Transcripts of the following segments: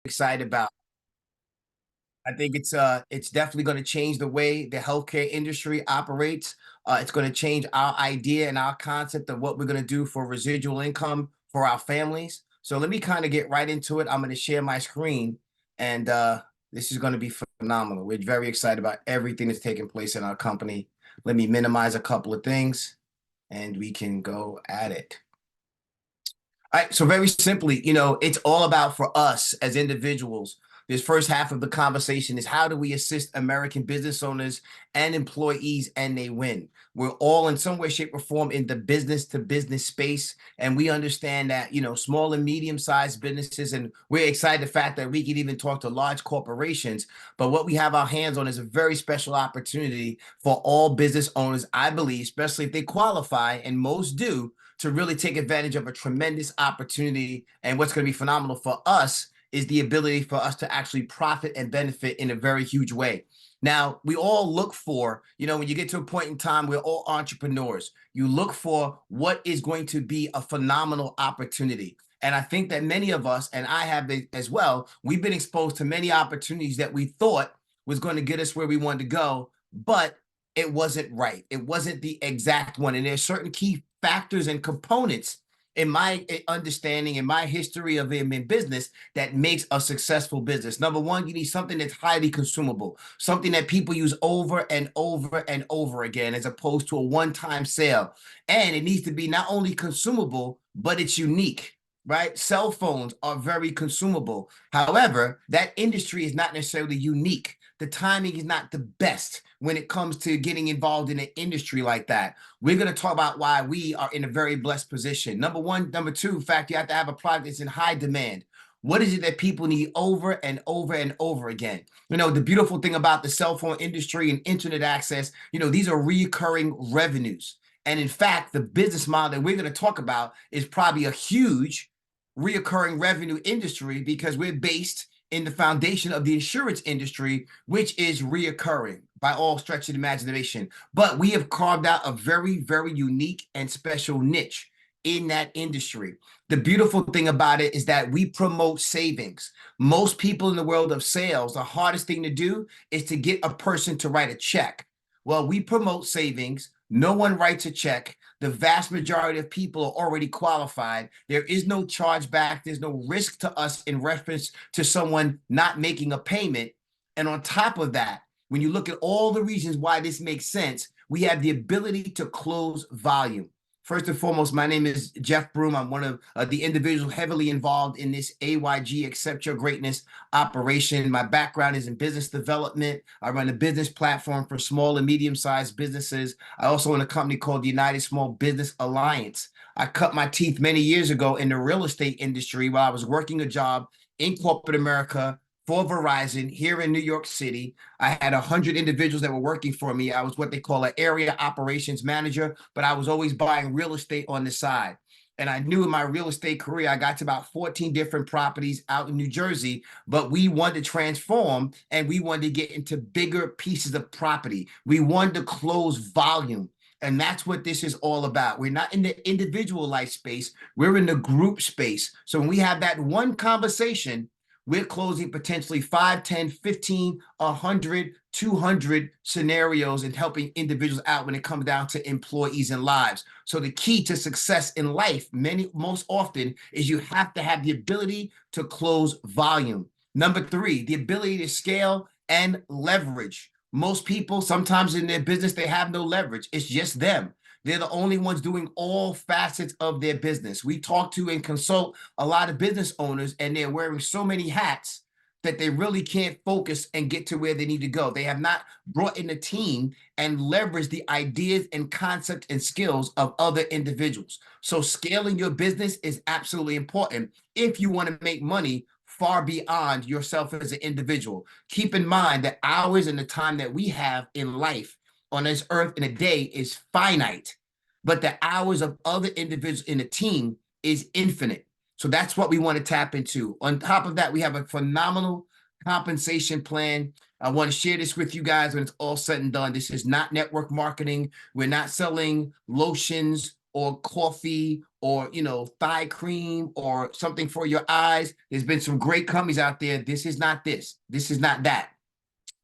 excited about. I think it's definitely going to change the way the healthcare industry operates. It's going to change our idea and our concept of what we're going to do for residual income for our families. So let me kind of get right into it. I'm going to share my screen, and this is going to be phenomenal. We're very excited about everything that's taking place in our company. Let me minimize a couple of things, and we can go at it. All right, so very simply, it's all about for us as individuals. This first half of the conversation is how do we assist American business owners and employees and they win? We're all in some way, shape, or form in the business to business space. And we understand that, small and medium sized businesses, and we're excited the fact that we can even talk to large corporations. But what we have our hands on is a very special opportunity for all business owners, I believe, especially if they qualify, and most do, to really take advantage of a tremendous opportunity. And what's going to be phenomenal for us is the ability for us to actually profit and benefit in a very huge way. Now, we all look for, when you get to a point in time, we're all entrepreneurs. You look for what is going to be a phenomenal opportunity. And I think that many of us, and I have been as well, we've been exposed to many opportunities that we thought was going to get us where we wanted to go, but it wasn't right. It wasn't the exact one. And there's certain key factors and components in my understanding, in my history of him in business, that makes a successful business. Number one, you need something that's highly consumable, something that people use over and over and over again, as opposed to a one-time sale. And it needs to be not only consumable, but it's unique. Right? Cell phones are very consumable. However, that industry is not necessarily unique. The timing is not the best when it comes to getting involved in an industry like that. We're going to talk about why we are in a very blessed position. Number one. Number two, fact, you have to have a product that's in high demand. What is it that people need over and over and over again? The beautiful thing about the cell phone industry and internet access, these are recurring revenues. And in fact, the business model that we're going to talk about is probably a huge reoccurring revenue industry, because we're based in the foundation of the insurance industry, which is reoccurring by all stretch of the imagination. But we have carved out a very, very unique and special niche in that industry. The beautiful thing about it is that we promote savings. Most people in the world of sales, the hardest thing to do is to get a person to write a check. Well, we promote savings. No one writes a check. The vast majority of people are already qualified. There is no chargeback. There's no risk to us in reference to someone not making a payment. And on top of that, when you look at all the reasons why this makes sense, we have the ability to close volume. First and foremost, my name is Jeff Broom. I'm one of the individuals heavily involved in this AYG Accept Your Greatness operation. My background is in business development. I run a business platform for small and medium-sized businesses. I also own a company called the United Small Business Alliance. I cut my teeth many years ago in the real estate industry while I was working a job in corporate America for Verizon here in New York City. I had 100 individuals that were working for me. I was what they call an area operations manager, but I was always buying real estate on the side. And I knew in my real estate career, I got to about 14 different properties out in New Jersey, but we wanted to transform and we wanted to get into bigger pieces of property. We wanted to close volume. And that's what this is all about. We're not in the individual life space. We're in the group space. So when we have that one conversation, we're closing potentially 5, 10, 15, 100, 200 scenarios and helping individuals out when it comes down to employees and lives. So the key to success in life, most often, is you have to have the ability to close volume. Number three, the ability to scale and leverage. Most people, sometimes in their business, they have no leverage. It's just them. They're the only ones doing all facets of their business. We talk to and consult a lot of business owners, and they're wearing so many hats that they really can't focus and get to where they need to go. They have not brought in a team and leveraged the ideas and concepts and skills of other individuals. So scaling your business is absolutely important if you want to make money far beyond yourself as an individual. Keep in mind that hours and the time that we have in life on this earth in a day is finite, but the hours of other individuals in a team is infinite. So that's what we want to tap into. On top of that, we have a phenomenal compensation plan. I want to share this with you guys when it's all said and done. This is not network marketing. We're not selling lotions or coffee or, thigh cream or something for your eyes. There's been some great companies out there. This is not this. This is not that.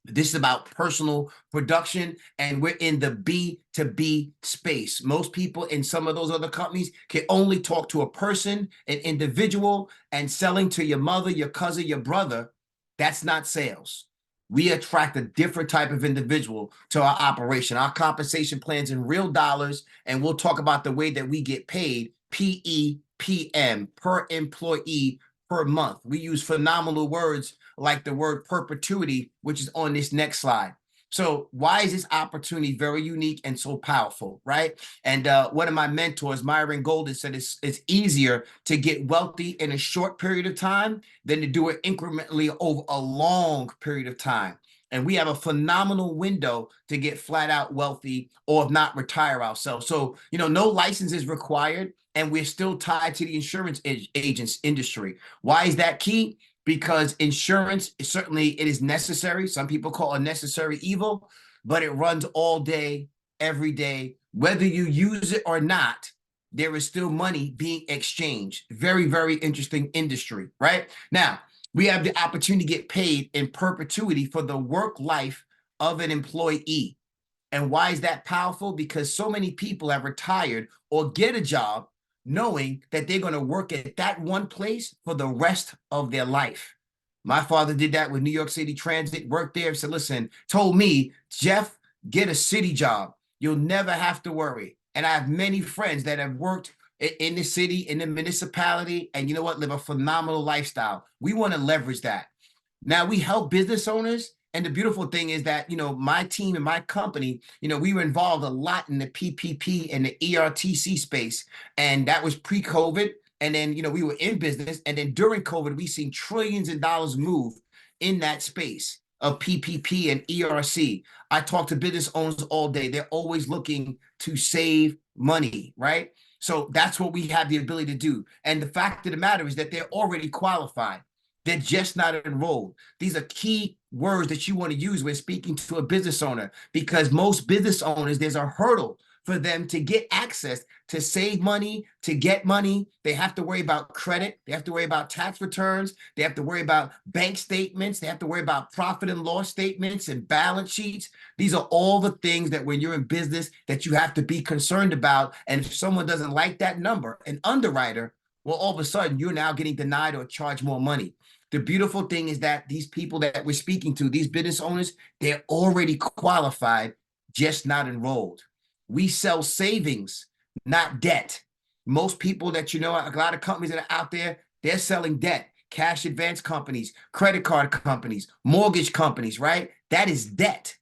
This is about personal production, and we're in the B2B space. Most people in some of those other companies can only talk to a person, an individual, and selling to your mother, your cousin, your brother. That's not sales. We attract a different type of individual to our operation. Our compensation plans in real dollars, and we'll talk about the way that we get paid, PEPM, per employee per month. We use phenomenal words like the word perpetuity, which is on this next slide. So why is this opportunity very unique and so powerful, right? And one of my mentors, Myron Golden, said it's easier to get wealthy in a short period of time than to do it incrementally over a long period of time. And we have a phenomenal window to get flat out wealthy, or if not, retire ourselves. So, no license is required, and we're still tied to the insurance agents industry. Why is that key? Because insurance, certainly it is necessary. Some people call it necessary evil, but it runs all day, every day. Whether you use it or not, there is still money being exchanged. Very, very interesting industry, right? Now, we have the opportunity to get paid in perpetuity for the work life of an employee. And why is that powerful? Because so many people have retired or get a job knowing that they're going to work at that one place for the rest of their life. My father did that with New York City Transit, worked there, said, listen, told me, Jeff, get a city job. You'll never have to worry. And I have many friends that have worked in the city, in the municipality, and you know what, live a phenomenal lifestyle. We want to leverage that. Now, we help business owners. And the beautiful thing is that, my team and my company, we were involved a lot in the PPP and the ERTC space. And that was pre-COVID. And then, we were in business. And then during COVID, we seen trillions of dollars move in that space of PPP and ERC. I talk to business owners all day. They're always looking to save money, right? So that's what we have the ability to do. And the fact of the matter is that they're already qualified. They're just not enrolled. These are key words that you want to use when speaking to a business owner, because most business owners, there's a hurdle for them to get access to save money, to get money. They have to worry about credit. They have to worry about tax returns. They have to worry about bank statements. They have to worry about profit and loss statements and balance sheets. These are all the things that when you're in business that you have to be concerned about. And if someone doesn't like that number, an underwriter, well, all of a sudden you're now getting denied or charged more money. The beautiful thing is that these people that we're speaking to, these business owners, they're already qualified, just not enrolled. We sell savings, not debt. Most people that a lot of companies that are out there, they're selling debt, cash advance companies, credit card companies, mortgage companies, right? That is debt.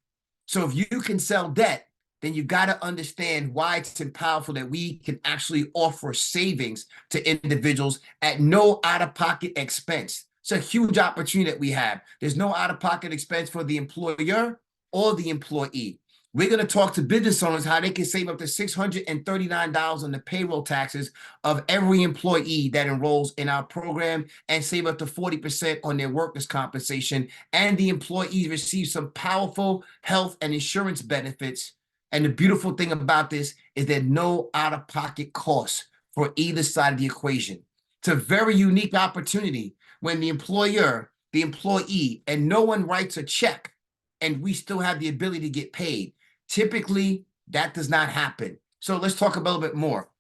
So if you can sell debt, then you got to understand why it's powerful that we can actually offer savings to individuals at no out-of-pocket expense. It's a huge opportunity that we have. There's no out-of-pocket expense for the employer or the employee. We're going to talk to business owners how they can save up to $639 on the payroll taxes of every employee that enrolls in our program, and save up to 40% on their workers' compensation. And the employees receive some powerful health and insurance benefits. And the beautiful thing about this is that no out-of-pocket costs for either side of the equation. It's a very unique opportunity when the employer, the employee, and no one writes a check, and we still have the ability to get paid. Typically, that does not happen. So let's talk about a little bit more.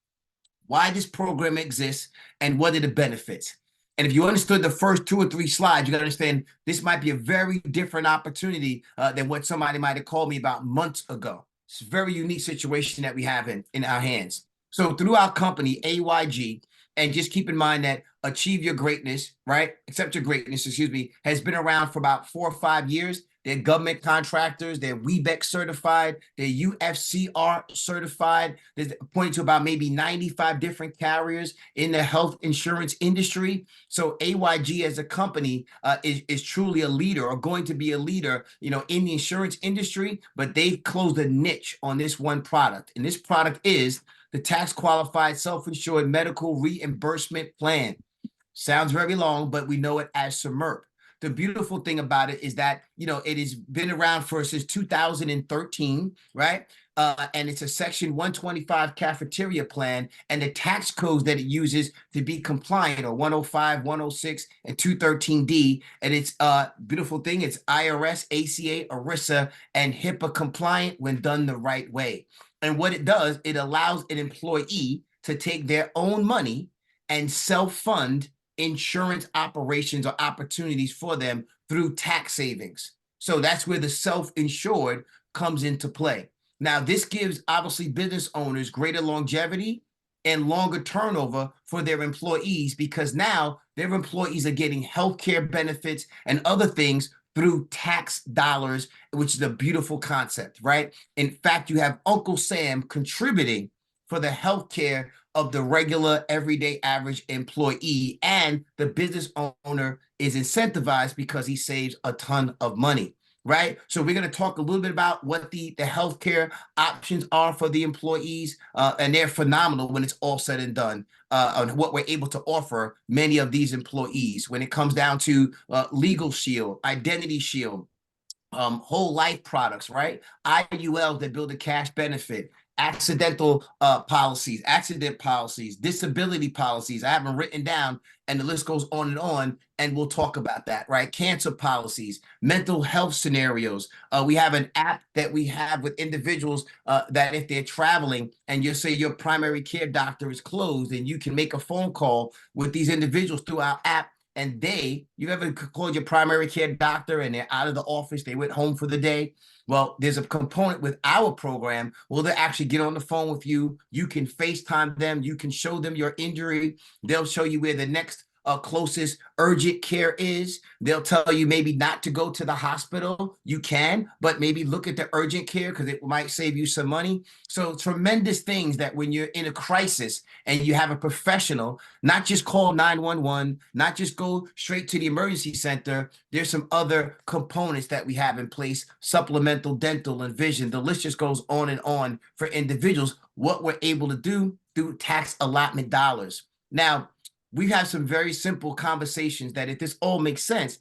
Why this program exists and what are the benefits. And if you understood the first 2 or 3 slides, you got to understand this might be a very different opportunity than what somebody might have called me about months ago. It's a very unique situation that we have in our hands. So through our company, AYG, and just keep in mind that Achieve Your Greatness, right? Accept Your Greatness, excuse me, has been around for about 4 or 5 years. They're government contractors. They're WEBEC certified. They're UFCR certified. There's pointing to about maybe 95 different carriers in the health insurance industry. So AYG as a company is truly a leader, or going to be a leader, in the insurance industry. But they've closed a niche on this one product, and this product is the tax qualified self-insured medical reimbursement plan. Sounds very long, but we know it as SMRP. the beautiful thing about it is that, it has been around since 2013, right? And it's a Section 125 cafeteria plan, and the tax codes that it uses to be compliant are 105, 106, and 213D. And it's beautiful thing. It's IRS, ACA, ERISA, and HIPAA compliant when done the right way. And what it does, it allows an employee to take their own money and self-fund insurance operations or opportunities for them through tax savings. So that's where the self-insured comes into play. Now, this gives obviously business owners greater longevity and longer turnover for their employees, because now their employees are getting healthcare benefits and other things through tax dollars, which is a beautiful concept, right? In fact, you have Uncle Sam contributing for the healthcare of the regular, everyday, average employee, and the business owner is incentivized because he saves a ton of money, right? So we're going to talk a little bit about what the healthcare options are for the employees, and they're phenomenal when it's all said and done, on what we're able to offer many of these employees when it comes down to Legal Shield, Identity Shield, whole life products, right? IULs that build a cash benefit, accident policies, disability policies. I have them written down, and the list goes on, and we'll talk about that, right? Cancer policies, mental health scenarios. We have an app that we have with individuals that if they're traveling and you say your primary care doctor is closed, and you can make a phone call with these individuals through our app. And you ever called your primary care doctor and they're out of the office, they went home for the day? Well, there's a component with our program where they'll actually get on the phone with you. You can FaceTime them. You can show them your injury. They'll show you where the next closest urgent care is. They'll tell you maybe not to go to the hospital. You can, but maybe look at the urgent care because it might save you some money. So tremendous things that when you're in a crisis and you have a professional, not just call 911, not just go straight to the emergency center. There's some other components that we have in place, supplemental dental and vision. The list just goes on and on for individuals, what we're able to do through tax allotment dollars. Now, we have some very simple conversations that if this all makes sense,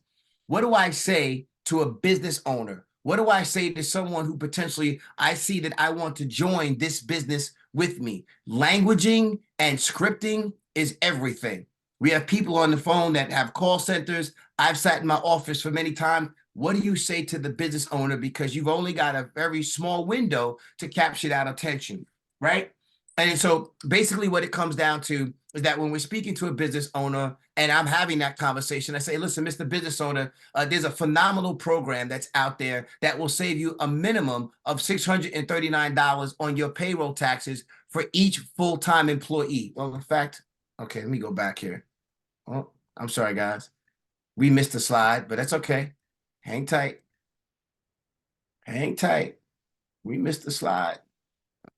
what do I say to a business owner? What do I say to someone who potentially I see that I want to join this business with me? Languaging and scripting is everything. We have people on the phone that have call centers. I've sat in my office for many times. What do you say to the business owner? Because you've only got a very small window to capture that attention, right? And so basically what it comes down to is that when we're speaking to a business owner and I'm having that conversation, I say, listen, Mr. Business Owner, there's a phenomenal program that's out there that will save you a minimum of $639 on your payroll taxes for each full-time employee. Well, in fact, okay, let me go back here. Oh, I'm sorry, guys. We missed a slide, but that's okay. Hang tight. Hang tight. We missed a slide.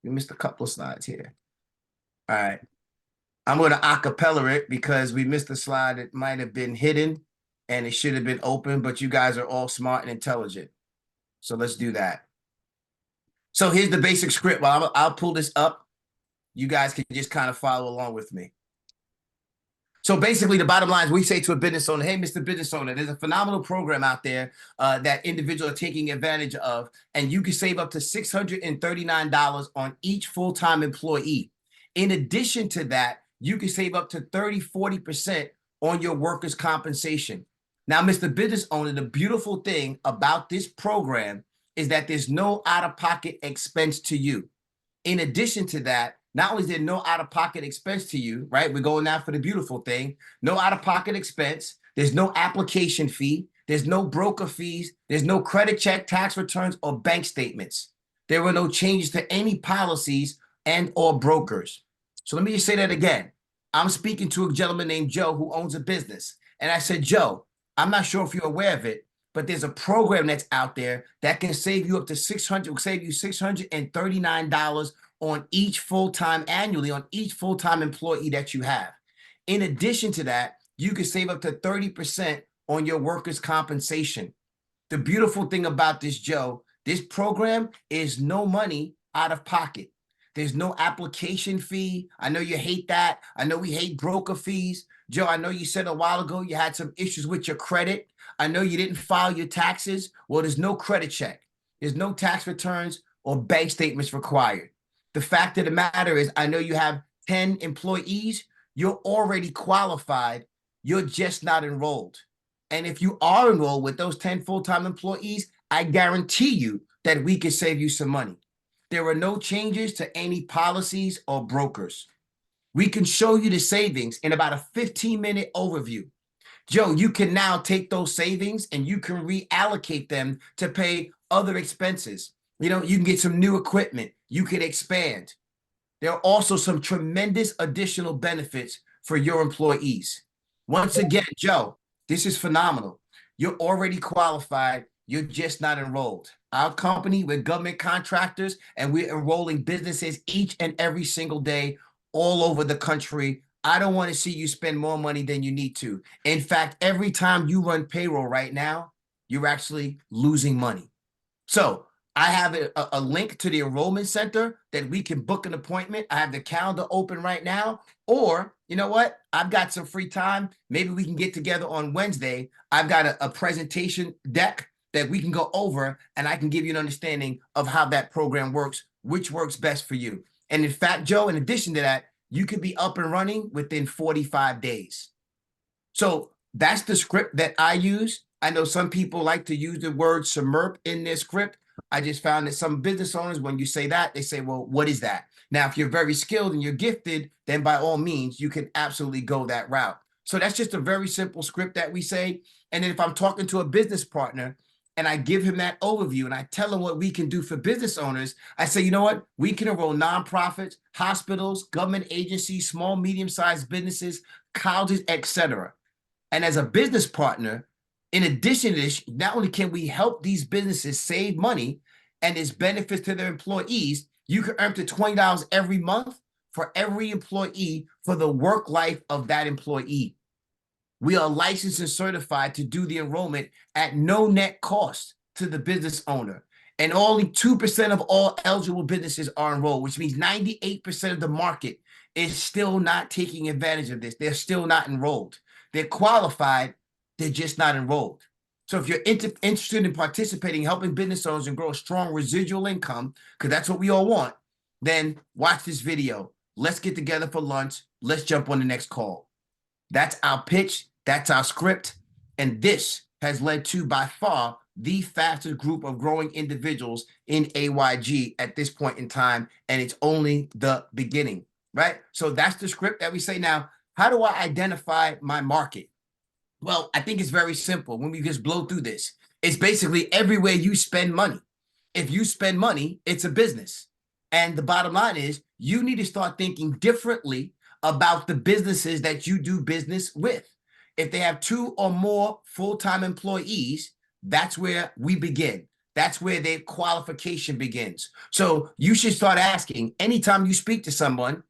We missed a couple of slides here. All right. I'm going to acapella it because we missed a slide. It might have been hidden and it should have been open, but you guys are all smart and intelligent. So let's do that. So here's the basic script. Well, I'll pull this up. You guys can just kind of follow along with me. So basically, the bottom line is we say to a business owner, hey, Mr. Business Owner, there's a phenomenal program out there that individuals are taking advantage of, and you can save up to $639 on each full-time employee. In addition to that, you can save up to 30–40% on your workers' compensation. Now, Mr. Business Owner, the beautiful thing about this program is that there's no out-of-pocket expense to you. In addition to that, not only is there no out-of-pocket expense to you, right? We're going now for the beautiful thing. No out-of-pocket expense. There's no application fee. There's no broker fees. There's no credit check, tax returns, or bank statements. There were no changes to any policies and or brokers. So let me just say that again. I'm speaking to a gentleman named Joe who owns a business. And I said, Joe, I'm not sure if you're aware of it, but there's a program that's out there that can save you up to $639 on each full-time annually, on each full-time employee that you have. In addition to that, you can save up to 30% on your workers' compensation. The beautiful thing about this, Joe, this program is no money out of pocket. There's no application fee. I know you hate that. I know we hate broker fees. Joe, I know you said a while ago you had some issues with your credit. I know you didn't file your taxes. Well, there's no credit check. There's no tax returns or bank statements required. The fact of the matter is, I know you have 10 employees. You're already qualified. You're just not enrolled. And if you are enrolled with those 10 full-time employees, I guarantee you that we can save you some money. There are no changes to any policies or brokers. We can show you the savings in about a 15-minute overview. Joe, you can now take those savings and you can reallocate them to pay other expenses. You know, you can get some new equipment. You can expand. There are also some tremendous additional benefits for your employees. Once again, Joe, this is phenomenal. You're already qualified. You're just not enrolled. Our company, we're government contractors, and we're enrolling businesses each and every single day all over the country. I don't want to see you spend more money than you need to. In fact, every time you run payroll right now, you're actually losing money. So I have a link to the enrollment center that we can book an appointment. I have the calendar open right now. Or, you know what? I've got some free time. Maybe we can get together on Wednesday. I've got a presentation deck that we can go over, and I can give you an understanding of how that program works, which works best for you. And in fact, Joe, in addition to that, you could be up and running within 45 days. So that's the script that I use. I know some people like to use the word SMERP in their script. I just found that some business owners, when you say that, they say, well, what is that? Now, if you're very skilled and you're gifted, then by all means, you can absolutely go that route. So that's just a very simple script that we say. And then if I'm talking to a business partner and I give him that overview and I tell him what we can do for business owners, I say, you know what? We can enroll nonprofits, hospitals, government agencies, small, medium-sized businesses, colleges, etc. And as a business partner, in addition to this, not only can we help these businesses save money and its benefits to their employees, you can earn up to $20 every month for every employee for the work life of that employee. We are licensed and certified to do the enrollment at no net cost to the business owner. And only 2% of all eligible businesses are enrolled, which means 98% of the market is still not taking advantage of this. They're still not enrolled. They're qualified, they're just not enrolled. So if you're interested in participating, helping business owners and grow a strong residual income, because that's what we all want, then watch this video. Let's get together for lunch. Let's jump on the next call. That's our pitch. That's our script. And this has led to, by far, the fastest group of growing individuals in AYG at this point in time. And it's only the beginning, right? So that's the script that we say. Now, how do I identify my market? Well, I think it's very simple when we just blow through this. It's basically everywhere you spend money. If you spend money, it's a business. And the bottom line is you need to start thinking differently about the businesses that you do business with. If they have 2 or more full-time employees, that's where we begin. That's where their qualification begins. So you should start asking anytime you speak to someone,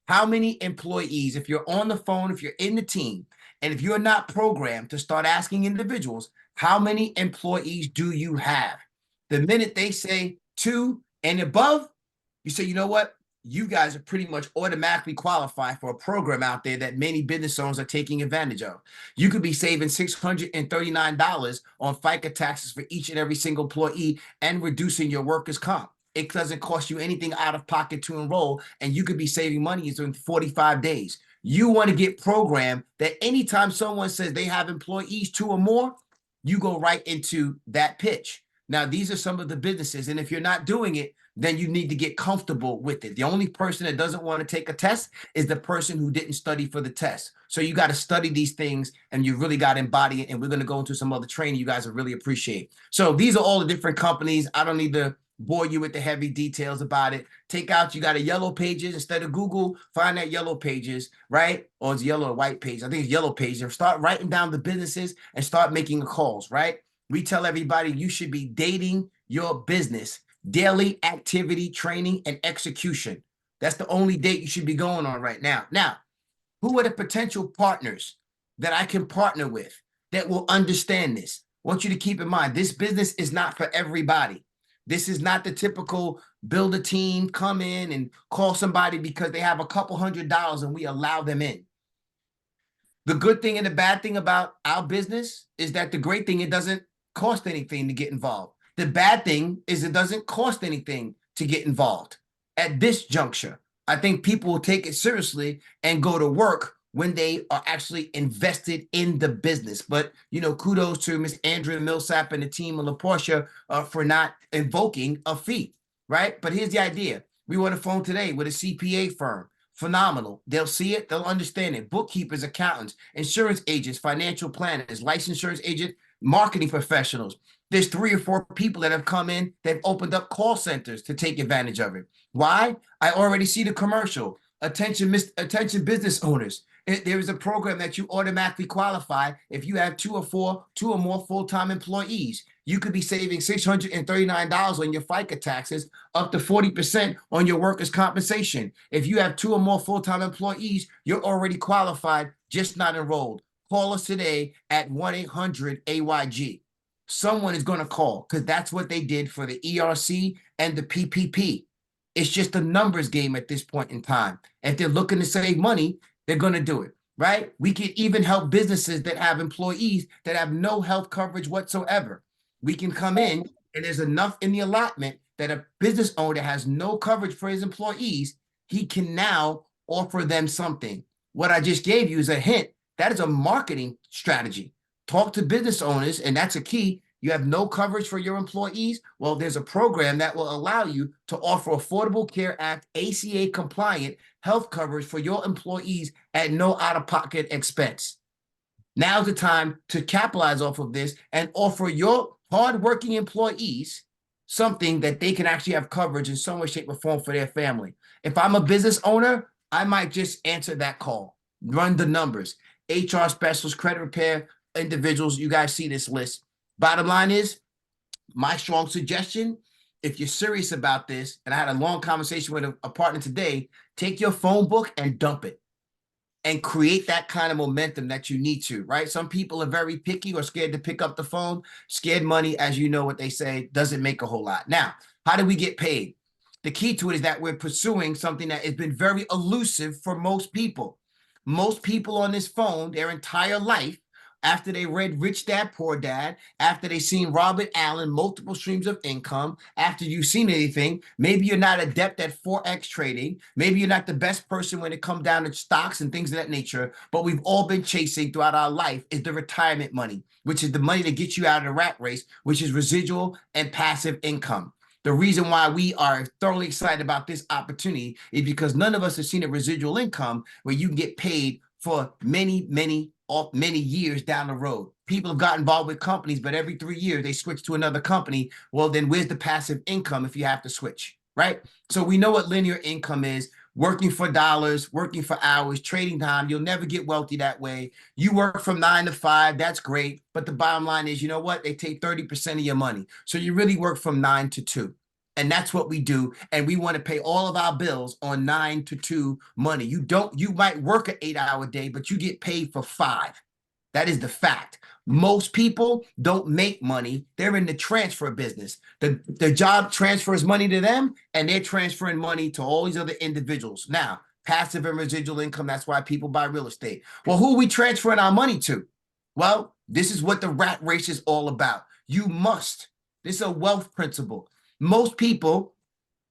how many employees, if you're on the phone, if you're in the team, and if you're not programmed to start asking individuals, how many employees do you have? The minute they say 2 and above, you say, you know what? You guys are pretty much automatically qualified for a program out there that many business owners are taking advantage of. You could be saving $639 on FICA taxes for each and every single employee and reducing your workers' comp. It doesn't cost you anything out of pocket to enroll, and you could be saving money in 45 days. You want to get programmed that anytime someone says they have employees 2 or more, you go right into that pitch. Now, these are some of the businesses, and if you're not doing it, then you need to get comfortable with it. The only person that doesn't want to take a test is the person who didn't study for the test. So you got to study these things, and you really got to embody it, and we're going to go into some other training you guys will really appreciate. So these are all the different companies. I don't need to bore you with the heavy details about it. Take out, you got a yellow pages instead of Google, find that yellow pages, right? Or it's yellow or white page. I think it's yellow pages. And start writing down the businesses and start making the calls, right? We tell everybody you should be dating your business, daily activity, training, and execution. That's the only date you should be going on right now. Now, who are the potential partners that I can partner with that will understand this? I want you to keep in mind, this business is not for everybody. This is not the typical build a team, come in and call somebody because they have a couple $100 and we allow them in. The good thing and the bad thing about our business is that the great thing, it doesn't cost anything to get involved. The bad thing is it doesn't cost anything to get involved at this juncture. I think people will take it seriously and go to work when they are actually invested in the business. But, kudos to Miss Andrea Millsap and the team of LaPortia for not invoking a fee, right? But here's the idea. We were on the phone today with a CPA firm. Phenomenal. They'll see it. They'll understand it. Bookkeepers, accountants, insurance agents, financial planners, licensed insurance agent, marketing professionals. There's 3 or 4 people that have come in. They've opened up call centers to take advantage of it. Why? I already see the commercial. Attention business owners. There is a program that you automatically qualify if you have 2 or more full-time employees. You could be saving $639 on your FICA taxes, up to 40% on your workers' compensation. If you have 2 or more full-time employees, you're already qualified, just not enrolled. Call us today at 1-800-AYG. Someone is going to call because that's what they did for the ERC and the PPP. It's just a numbers game at this point in time. If they're looking to save money, they're going to do it, right? We can even help businesses that have employees that have no health coverage whatsoever. We can come in and there's enough in the allotment that a business owner that has no coverage for his employees, he can now offer them something. What I just gave you is a hint. That is a marketing strategy. Talk to business owners, and that's a key. You have no coverage for your employees. Well, there's a program that will allow you to offer Affordable Care Act, ACA compliant health coverage for your employees at no out-of-pocket expense. Now's the time to capitalize off of this and offer your hardworking employees something that they can actually have coverage in some way, shape, or form for their family. If I'm a business owner, I might just answer that call, run the numbers. HR specialists, credit repair individuals, you guys see this list. Bottom line is, my strong suggestion, if you're serious about this, and I had a long conversation with a partner today, take your phone book and dump it and create that kind of momentum that you need to, right? Some people are very picky or scared to pick up the phone. Scared money, as you know what they say, doesn't make a whole lot. Now, how do we get paid? The key to it is that we're pursuing something that has been very elusive for most people. Most people on this phone, their entire life, after they read Rich Dad, Poor Dad, after they seen Robert Allen, multiple streams of income, after you've seen anything, maybe you're not adept at Forex trading, maybe you're not the best person when it comes down to stocks and things of that nature, but we've all been chasing throughout our life is the retirement money, which is the money that gets you out of the rat race, which is residual and passive income. The reason why we are thoroughly excited about this opportunity is because none of us have seen a residual income where you can get paid for many years down the road. People have got involved with companies, but every 3 years they switch to another company. Well, then where's the passive income if you have to switch, right? So we know what linear income is. Working for dollars, working for hours, trading time. You'll never get wealthy that way. You work from 9 to 5. That's great. But the bottom line is, you know what? They take 30% of your money. So you really work from 9 to 2. And that's what we do. And we want to pay all of our bills on 9 to 2 money. You might work an 8-hour day, but you get paid for 5. That is the fact. Most people don't make money. They're in the transfer business. The job transfers money to them, and they're transferring money to all these other individuals. Now, passive and residual income, that's why people buy real estate. Well, who are we transferring our money to? Well, this is what the rat race is all about. You must. This is a wealth principle. Most people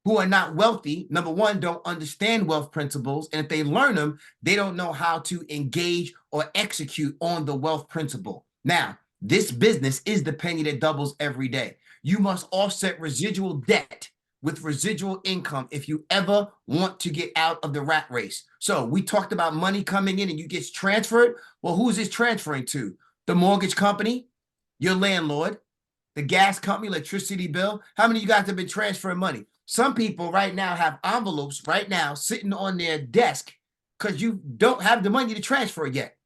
who are not wealthy, number one, don't understand wealth principles. And if they learn them, they don't know how to engage or execute on the wealth principle. Now, this business is the penny that doubles every day. You must offset residual debt with residual income if you ever want to get out of the rat race. So we talked about money coming in and you get transferred. Well, who's this transferring to? The mortgage company, your landlord, the gas company, electricity bill. How many of you guys have been transferring money? Some people right now have envelopes right now sitting on their desk because you don't have the money to transfer yet.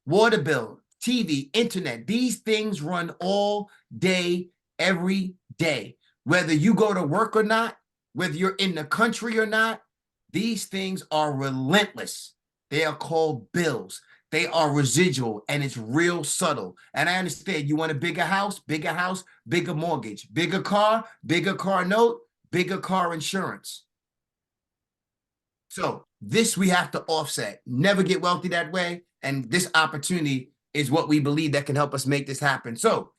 Water bill, TV, internet, these things run all day, every day. Whether you go to work or not, whether you're in the country or not, these things are relentless. They are called bills. They are residual, and it's real subtle. And I understand you want a bigger house, bigger mortgage, bigger car note, bigger car insurance. So this we have to offset. Never get wealthy that way. And this opportunity is what we believe that can help us make this happen. So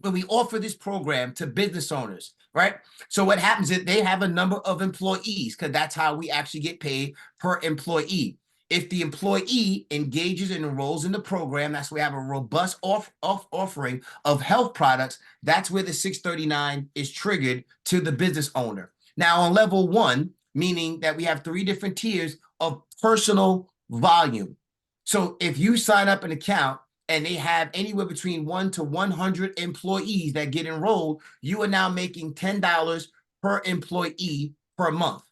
when we offer this program to business owners, right? So what happens is they have a number of employees, because that's how we actually get paid per employee. If the employee engages and enrolls in the program, that's where we have a robust offering of health products. That's where the 639 is triggered to the business owner. Now on level one, meaning that we have 3 different tiers of personal volume. So if you sign up an account and they have anywhere between 1 to 100 employees that get enrolled, you are now making $10 per employee per month.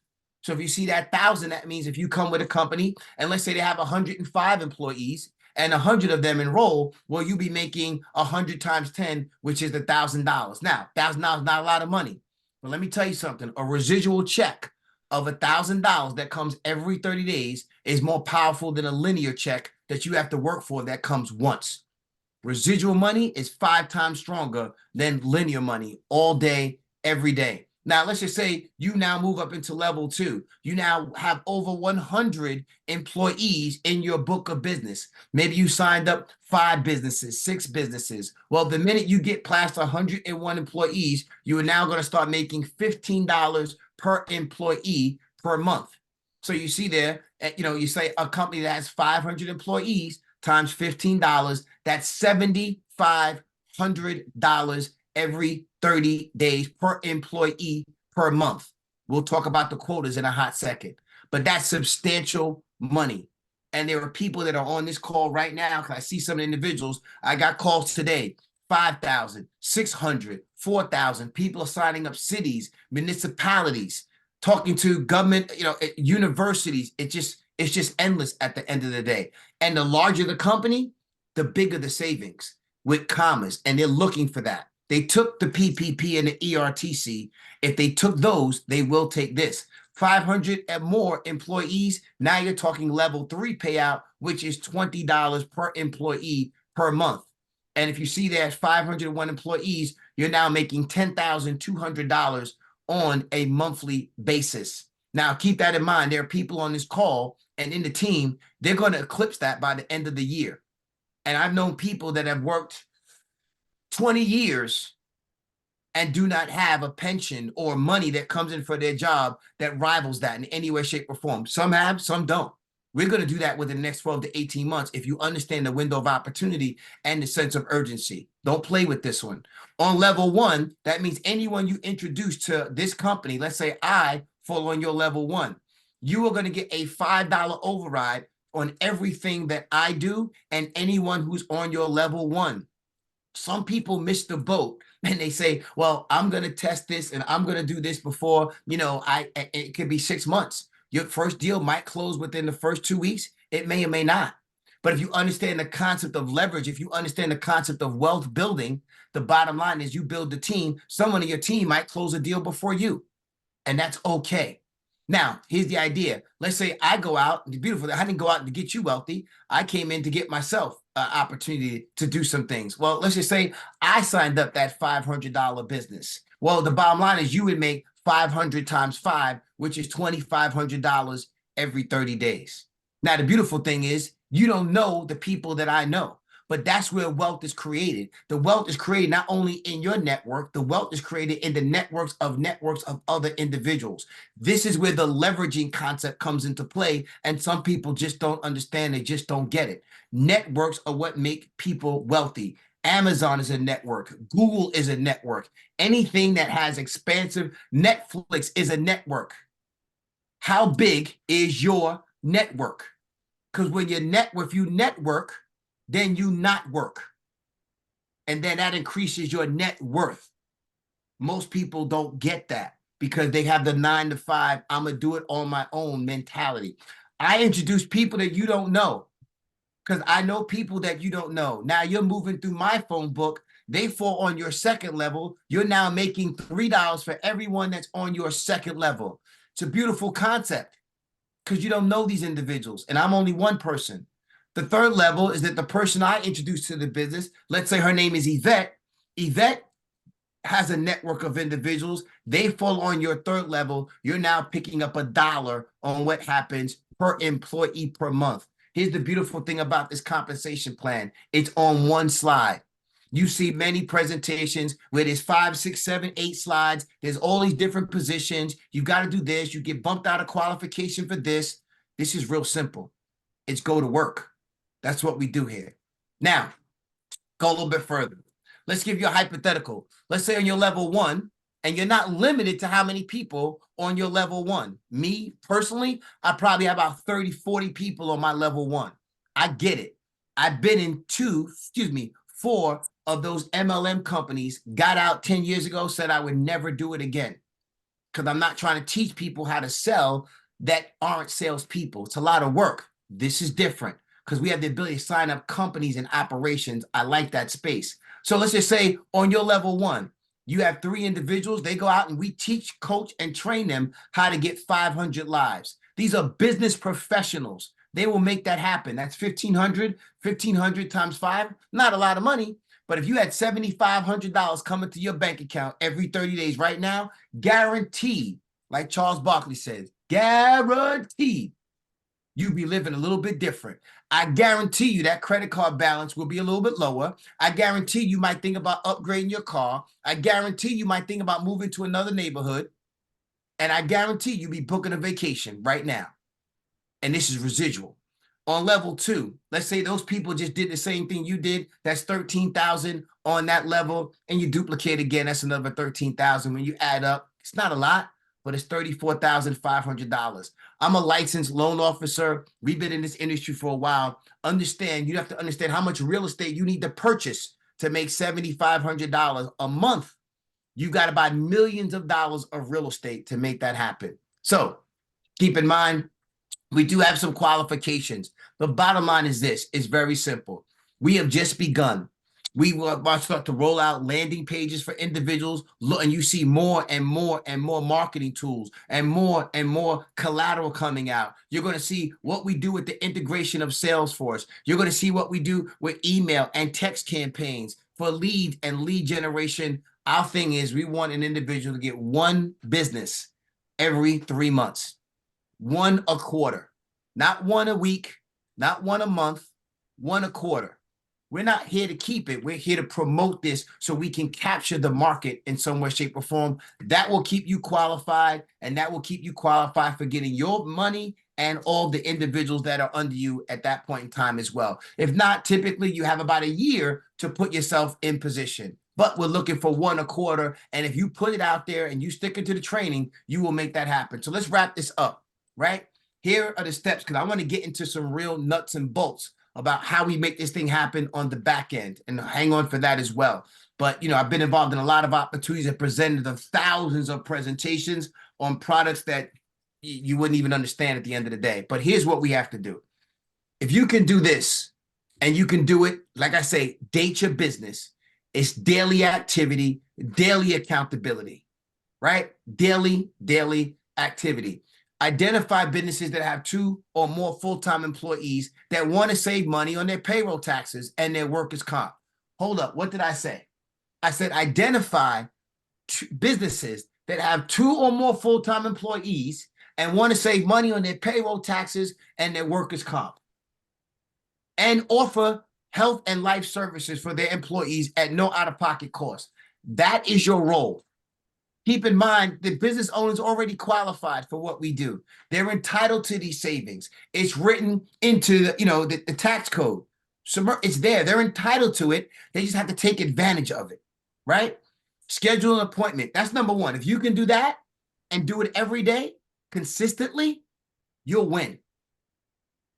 So if you see that 1,000, that means if you come with a company and let's say they have 105 employees and 100 of them enroll, well, you'll be making 100 times 10, which is $1,000. Now, $1,000 is not a lot of money, but let me tell you something. A residual check of $1,000 that comes every 30 days is more powerful than a linear check that you have to work for that comes once. Residual money is 5 times stronger than linear money all day, every day. Now, let's just say you now move up into level 2. You now have over 100 employees in your book of business. Maybe you signed up 5 businesses, 6 businesses. Well, the minute you get past 101 employees, you are now going to start making $15 per employee per month. So you see there, you say a company that has 500 employees times $15, that's $7,500 every 30 days per employee per month. We'll talk about the quotas in a hot second, but that's substantial money. And there are people that are on this call right now, because I see some individuals, I got calls today, 5,000, 600, 4,000. People are signing up cities, municipalities, talking to government, universities. It's just endless at the end of the day. And the larger the company, the bigger the savings with commas, and they're looking for that. They took the PPP and the ERTC. If they took those, they will take this. 500 and more employees, now you're talking level 3 payout, which is $20 per employee per month. And if you see there's 501 employees, you're now making $10,200 on a monthly basis. Now, keep that in mind. There are people on this call and in the team, they're going to eclipse that by the end of the year. And I've known people that have worked 20 years and do not have a pension or money that comes in for their job that rivals that in any way, shape, or form. Some have, some don't. We're going to do that within the next 12 to 18 months if you understand the window of opportunity and the sense of urgency. Don't play with this one. On level 1, that means anyone you introduce to this company, let's say I fall on your level 1, you are going to get a $5 override on everything that I do and anyone who's on your level 1. Some people miss the boat and they say, well, I'm going to test this and I'm going to do this before, it could be 6 months. Your first deal might close within the first 2 weeks. It may or may not. But if you understand the concept of leverage, if you understand the concept of wealth building, the bottom line is you build the team. Someone in your team might close a deal before you, and that's okay. Now, here's the idea. Let's say I go out, it's beautiful. I didn't go out to get you wealthy. I came in to get myself an opportunity to do some things. Well, let's just say I signed up that $500 business. Well, the bottom line is you would make 500 times 5, which is $2,500 every 30 days. Now, the beautiful thing is you don't know the people that I know, but that's where wealth is created. The wealth is created not only in your network, the wealth is created in the networks of other individuals. This is where the leveraging concept comes into play, and some people just don't understand. They just don't get it. Networks are what make people wealthy. Amazon is a network. Google is a network. Anything that has expansive, Netflix is a network. How big is your network? Because when if you network, then you not work. And then that increases your net worth. Most people don't get that because they have the 9 to 5, I'm going to do it on my own mentality. I introduce people that you don't know because I know people that you don't know. Now you're moving through my phone book. They fall on your second level. You're now making $3 for everyone that's on your second level. It's a beautiful concept because you don't know these individuals, and I'm only one person. The third level is that the person I introduced to the business, let's say her name is Yvette. Yvette has a network of individuals. They fall on your third level. You're now picking up $1 on what happens per employee per month. Here's the beautiful thing about this compensation plan. It's on one slide. You see many presentations where there's 5, 6, 7, 8 slides. There's all these different positions. You got to do this. You get bumped out of qualification for this. This is real simple. It's go to work. That's what we do here. Now, go a little bit further. Let's give you a hypothetical. Let's say on your level 1, and you're not limited to how many people on your level 1. Me, personally, I probably have about 30, 40 people on my level 1. I get it. I've been in 4 of those MLM companies, got out 10 years ago, said I would never do it again. Because I'm not trying to teach people how to sell that aren't salespeople. It's a lot of work. This is different because we have the ability to sign up companies and operations. I like that space. So let's just say on your level 1, you have 3 individuals. They go out and we teach, coach, and train them how to get 500 lives. These are business professionals. They will make that happen. That's 1,500 times 5. Not a lot of money. But if you had $7,500 coming to your bank account every 30 days right now, guaranteed, like Charles Barkley says, guaranteed, you'll be living a little bit different. I guarantee you that credit card balance will be a little bit lower. I guarantee you might think about upgrading your car. I guarantee you might think about moving to another neighborhood. And I guarantee you'll be booking a vacation right now. And this is residual. On level 2, let's say those people just did the same thing you did. That's 13,000 on that level. And you duplicate again, that's another 13,000. When you add up, it's not a lot, but it's $34,500. I'm a licensed loan officer. We've been in this industry for a while. You have to understand how much real estate you need to purchase to make $7,500 a month. You got to buy millions of dollars of real estate to make that happen. So keep in mind, we do have some qualifications. The bottom line is this. It's very simple. We have just begun. We will start to roll out landing pages for individuals, and you see more and more and more marketing tools and more collateral coming out. You're going to see what we do with the integration of Salesforce. You're going to see what we do with email and text campaigns for lead and lead generation. Our thing is we want an individual to get one business every 3 months. 1 a quarter, not 1 a week, not 1 a month, 1 a quarter. We're not here to keep it. We're here to promote this so we can capture the market in some way, shape, or form. That will keep you qualified, and that will keep you qualified for getting your money and all the individuals that are under you at that point in time as well. If not, typically you have about a year to put yourself in position. But we're looking for 1 a quarter, and if you put it out there and you stick into the training, you will make that happen. So let's wrap this up. Right? Here are the steps because I want to get into some real nuts and bolts about how we make this thing happen on the back end, and hang on for that as well. But, I've been involved in a lot of opportunities and presented the thousands of presentations on products that you wouldn't even understand at the end of the day. But here's what we have to do. If you can do this and you can do it, like I say, date your business. It's daily activity, daily accountability, right? Daily activity. Identify businesses that have 2 or more full-time employees that want to save money on their payroll taxes and their workers' comp. Hold up. What did I say? I said identify businesses that have 2 or more full-time employees and want to save money on their payroll taxes and their workers' comp, and offer health and life services for their employees at no out-of-pocket cost. That is your role. Keep in mind, the business owners already qualified for what we do. They're entitled to these savings. It's written into the tax code. So it's there. They're entitled to it. They just have to take advantage of it, right? Schedule an appointment. That's number 1. If you can do that and do it every day consistently, you'll win.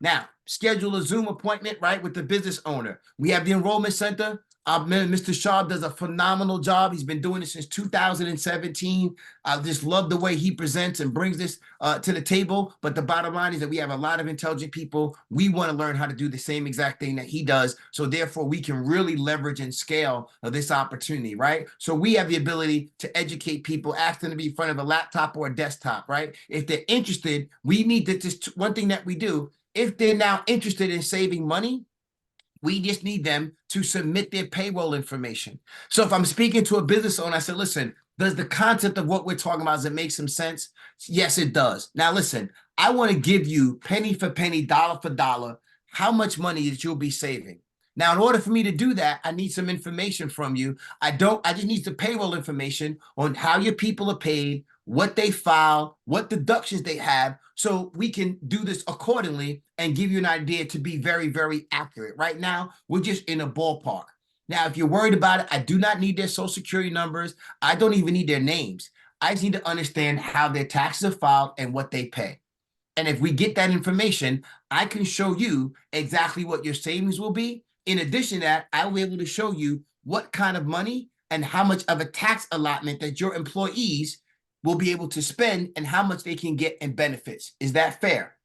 Now, schedule a Zoom appointment, right, with the business owner. We have the enrollment center. Mr. Shaw does a phenomenal job. He's been doing this since 2017. I just love the way he presents and brings this to the table. But the bottom line is that we have a lot of intelligent people. We want to learn how to do the same exact thing that he does. So therefore, we can really leverage and scale this opportunity, right? So we have the ability to educate people, ask them to be in front of a laptop or a desktop, right? If they're interested, we need to just one thing that we do. If they're now interested in saving money, we just need them to submit their payroll information. So if I'm speaking to a business owner, I said, listen, does the concept of what we're talking about, does it make some sense? Yes, it does. Now, listen, I want to give you penny for penny, dollar for dollar, how much money that you'll be saving. Now, in order for me to do that, I need some information from you. I just need the payroll information on how your people are paid, what they file, what deductions they have, so we can do this accordingly and give you an idea to be very, very accurate. Right now, we're just in a ballpark. Now, if you're worried about it, I do not need their social security numbers. I don't even need their names. I just need to understand how their taxes are filed and what they pay. And if we get that information, I can show you exactly what your savings will be. In addition to that, I will be able to show you what kind of money and how much of a tax allotment that your employees will be able to spend and how much they can get in benefits. Is that fair?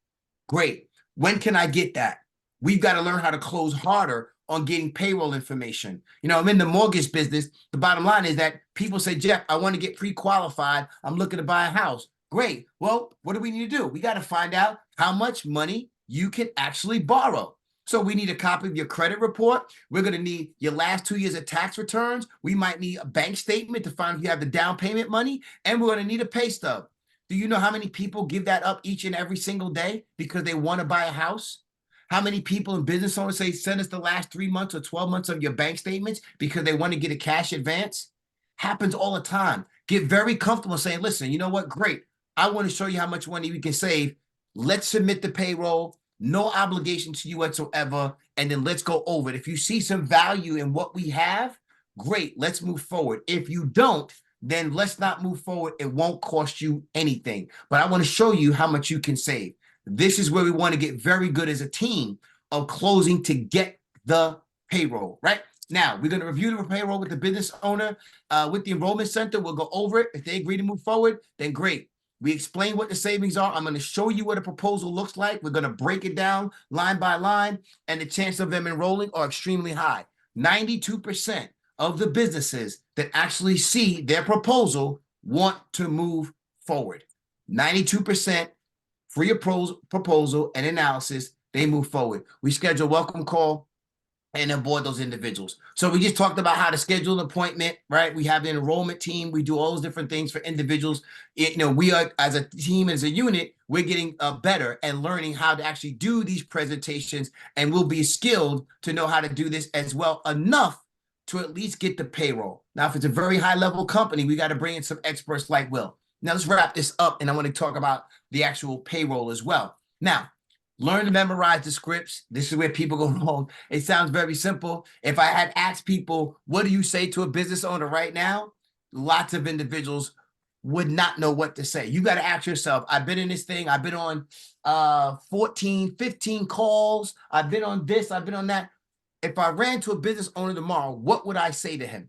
Great. When can I get that? We've got to learn how to close harder on getting payroll information. You know, I'm in the mortgage business. The bottom line is that people say, Jeff, I want to get pre-qualified. I'm looking to buy a house. Great. Well, what do we need to do? We got to find out how much money you can actually borrow. So we need a copy of your credit report. We're going to need your last 2 years of tax returns. We might need a bank statement to find if you have the down payment money, and we're going to need a pay stub. Do you know how many people give that up each and every single day because they want to buy a house? How many people and business owners say, send us the last 3 months or 12 months of your bank statements because they want to get a cash advance? Happens all the time. Get very comfortable saying, listen, you know what? Great. I want to show you how much money we can save. Let's submit the payroll. No obligation to you whatsoever. And then let's go over it. If you see some value in what we have, great. Let's move forward. If you don't, then let's not move forward. It won't cost you anything. But I want to show you how much you can save. This is where we want to get very good as a team of closing to get the payroll, right? Now, we're going to review the payroll with the business owner, with the enrollment center. We'll go over it. If they agree to move forward, then great. We explain what the savings are. I'm going to show you what a proposal looks like. We're going to break it down line by line, and the chance of them enrolling are extremely high. 92% of the businesses that actually see their proposal want to move forward. 92% for your proposal and analysis, they move forward. We schedule a welcome call and onboard those individuals. So we just talked about how to schedule an appointment, right? We have the enrollment team. We do all those different things for individuals. We are, as a team, as a unit, we're getting better and learning how to actually do these presentations, and we'll be skilled to know how to do this as well enough to at least get the payroll. Now, if it's a very high level company, we got to bring in some experts like Will. Now let's wrap this up, and I want to talk about the actual payroll as well. Now, learn to memorize the scripts. This is where people go wrong. It sounds very simple. If I had asked people, what do you say to a business owner right now? Lots of individuals would not know what to say. You got to ask yourself, I've been in this thing. I've been on 14, 15 calls. I've been on this. I've been on that. If I ran to a business owner tomorrow, what would I say to him?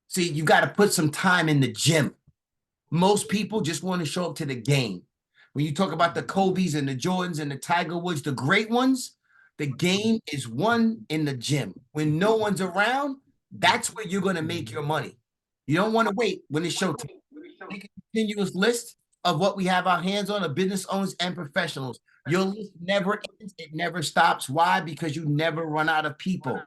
See, you got to put some time in the gym. Most people just want to show up to the game. When you talk about the Kobe's and the Jordans and the Tiger Woods, the great ones, the game is won in the gym. When no one's around, that's where you're going to make your money. You don't want to wait when it's showtime. Make a continuous list of what we have our hands on, of business owners and professionals. Your list never ends. It never stops. Why? Because you never run out of people.